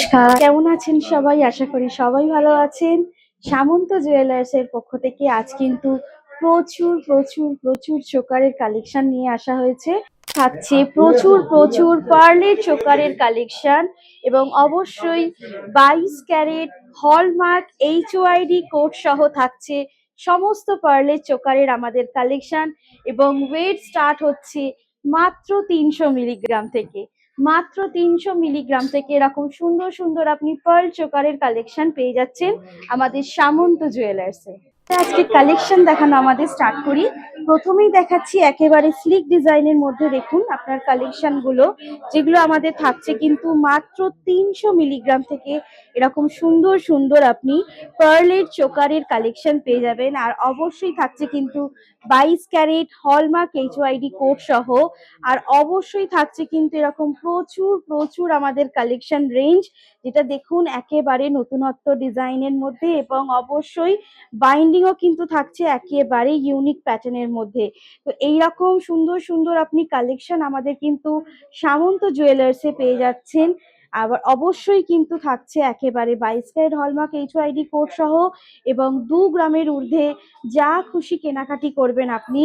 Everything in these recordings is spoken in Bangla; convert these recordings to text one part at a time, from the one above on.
নমস্কার, কেমন আছেন সবাই? আশা করি সবাই ভালো আছেন। সামন্ত জুয়েলার্স এর পক্ষ থেকে আজ কিন্তু প্রচুর প্রচুর প্রচুর চোকারের কালেকশন নিয়ে আসা হয়েছে। থাকছে প্রচুর প্রচুর পার্লের চোকারের কালেকশন এবং অবশ্যই 22 ক্যারেট হলমার্ক HOID কোড সহ থাকছে সমস্ত পার্লের চোকারের আমাদের কালেকশন এবং ওয়েট স্টার্ট হচ্ছে মাত্র 300 মিলিগ্রাম থেকে। মাত্র 300 মিলিগ্রাম থেকে এরকম সুন্দর সুন্দর আপনি পার্ল চোকারের কালেকশন পেয়ে যাচ্ছেন আমাদের সামন্ত জুয়েলার্সে। আজকে কালেকশন দেখানো আমাদের স্টার্ট করি। প্রথমেই দেখাচ্ছি একেবারে স্লিক ডিজাইনের মধ্যে দেখুন আপনার কালেকশন গুলো, যেগুলো আমাদের থাকছে কিন্তু মাত্র 300 মিলিগ্রাম থেকে এরকম সুন্দর সুন্দর আপনি পার্লের চোকারের কালেকশন পেয়ে যাবেন। আর অবশ্যই থাকছে কিন্তু 22 ক্যারেট হলমার্ক HOID কোড সহ। আর অবশ্যই থাকছে কিন্তু এরকম প্রচুর প্রচুর আমাদের কালেকশন রেঞ্জ, যেটা দেখুন একেবারে নতুনত্ব ডিজাইনের মধ্যে এবং অবশ্যই বাইন্ডিংও কিন্তু থাকছে একেবারে ইউনিক প্যাটার্নের মধ্যে। তো এইরকম সুন্দর সুন্দর আপনি কালেকশন আমাদের কিন্তু সামন্ত জুয়েলার্সে পেয়ে যাচ্ছেন। আবার অবশ্যই কিন্তু থাকছে একেবারে 22 ক্যারেট হলমার্ক HOID কোড সহ এবং 2 গ্রামের ঊর্ধ্বে যা খুশি কেনাকাটি করবেন আপনি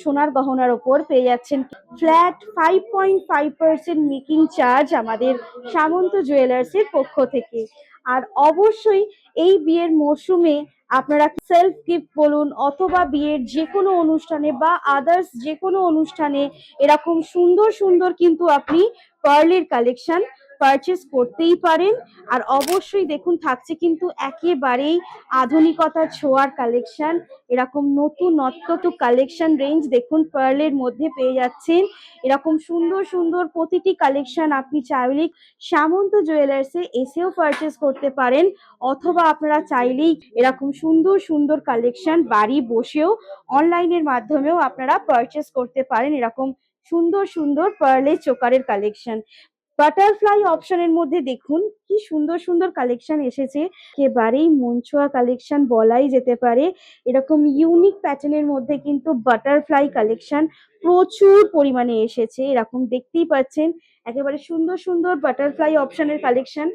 সোনার গহনার ওপর পেয়ে যাচ্ছেন ফ্ল্যাট 5.5% মেকিং চার্জ আমাদের সামন্ত জুয়েলার্স এর পক্ষ থেকে। আর অবশ্যই এই বিয়ের মরশুমে আপনারা সেলফ গিফট বলুন অথবা বিয়ের যে কোনো অনুষ্ঠানে বা আদার্স যে কোনো অনুষ্ঠানে এরকম সুন্দর সুন্দর কিন্তু আপনি পার্লের কালেকশন পারচেস করতেই পারেন। আর অবশ্যই দেখুন থাকছে কিন্তু একেবারেই আধুনিকতার ছোঁয়ার কালেকশন, এরকম নতুনত্ব কালেকশন রেঞ্জ দেখুন পার্লের মধ্যে পেয়ে যাচ্ছেন। এরকম সুন্দর সুন্দর প্রতিটি কালেকশন আপনি চাইলেই সামন্ত জুয়েলার্সে এসেও পারচেস করতে পারেন, অথবা আপনারা চাইলেই এরকম সুন্দর সুন্দর কালেকশন বাড়ি বসেও অনলাইনের মাধ্যমেও আপনারা পারচেস করতে পারেন এরকম সুন্দর সুন্দর পার্লের চোকারের কালেকশন। বাটারফ্লাই অপশনের মধ্যে দেখুন কি সুন্দর সুন্দর কালেকশন এসেছে, একেবারেই মন ছোঁয়া কালেকশন বলাই যেতে পারে। এরকম ইউনিক প্যাটার্নের মধ্যে কিন্তু বাটারফ্লাই কালেকশন প্রচুর পরিমাণে এসেছে, এরকম দেখতেই পাচ্ছেন একেবারে সুন্দর সুন্দর বাটারফ্লাই অপশনের কালেকশন,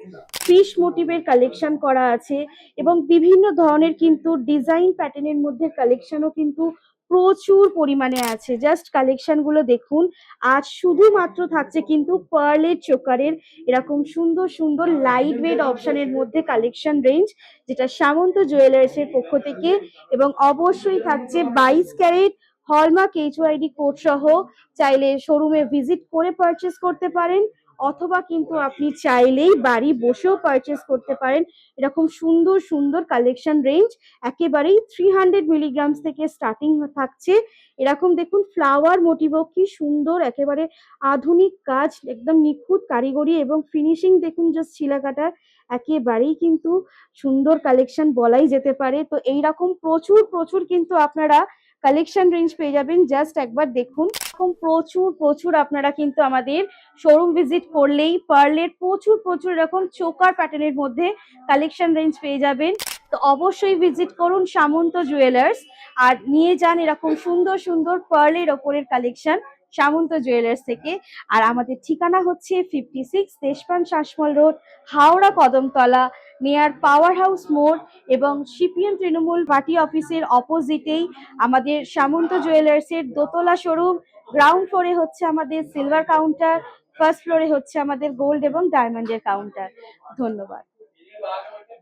ফিশ মোটিভের কালেকশন করা আছে এবং বিভিন্ন ধরনের কিন্তু ডিজাইন প্যাটার্নের মধ্যে কালেকশনও কিন্তু প্রচুর পরিমাণে আছে। জাস্ট কালেকশন গুলো দেখুন। আজ শুধুমাত্র থাকছে কিন্তু পার্লের চোকারের এরকম সুন্দর সুন্দর লাইট ওয়েট অপশনের মধ্যে কালেকশন রেঞ্জ, যেটা সামন্ত জুয়েলার্স এর পক্ষ থেকে এবং অবশ্যই থাকছে 22 ক্যারেট হলমার্ক HOID কোড সহ। চাইলে শোরুমে ভিজিট করে পারচেস করতে পারেন অথবা কিন্তু আপনি চাইলেই বাড়ি বসেও পারচেস করতে পারেন এরকম সুন্দর সুন্দর কালেকশন রেঞ্জ। একেবারেই 300 মিলিগ্রামস থেকে স্টার্টিং থাকছে। এরকম দেখুন ফ্লাওয়ার মোটিভও কি সুন্দর, একেবারে আধুনিক কাজ, একদম নিখুঁত কারিগরি এবং ফিনিশিং দেখুন জাস্ট ছিলা কাটার, একেবারেই কিন্তু সুন্দর কালেকশন বলাই যেতে পারে। তো এইরকম প্রচুর প্রচুর কিন্তু আপনারা কালেকশন রেঞ্জ পেয়ে যাবেন, জাস্ট একবার দেখুন। এরকম প্রচুর প্রচুর আপনারা কিন্তু আমাদের শোরুম ভিজিট করলেই পার্লের প্রচুর প্রচুর এরকম চোকার প্যাটার্নের মধ্যে কালেকশন রেঞ্জ পেয়ে যাবেন। তো অবশ্যই ভিজিট করুন সামন্ত জুয়েলার্স আর নিয়ে যান এরকম সুন্দর সুন্দর পার্লের ওপরের কালেকশন সামন্ত জুয়েলার্স থেকে। আর আমাদের ঠিকানা হচ্ছে 56 Deshpran Sasmal road, Howrah Kadamtala, near power house মোড় এবং সিপিএম তৃণমূল পার্টি অফিসের অপোজিটেই আমাদের সামন্ত জুয়েলার্স এর দোতলা শোরুম। গ্রাউন্ড ফ্লোরে হচ্ছে আমাদের সিলভার কাউন্টার, ফার্স্ট ফ্লোরে হচ্ছে আমাদের গোল্ড এবং ডায়মন্ডের কাউন্টার। ধন্যবাদ।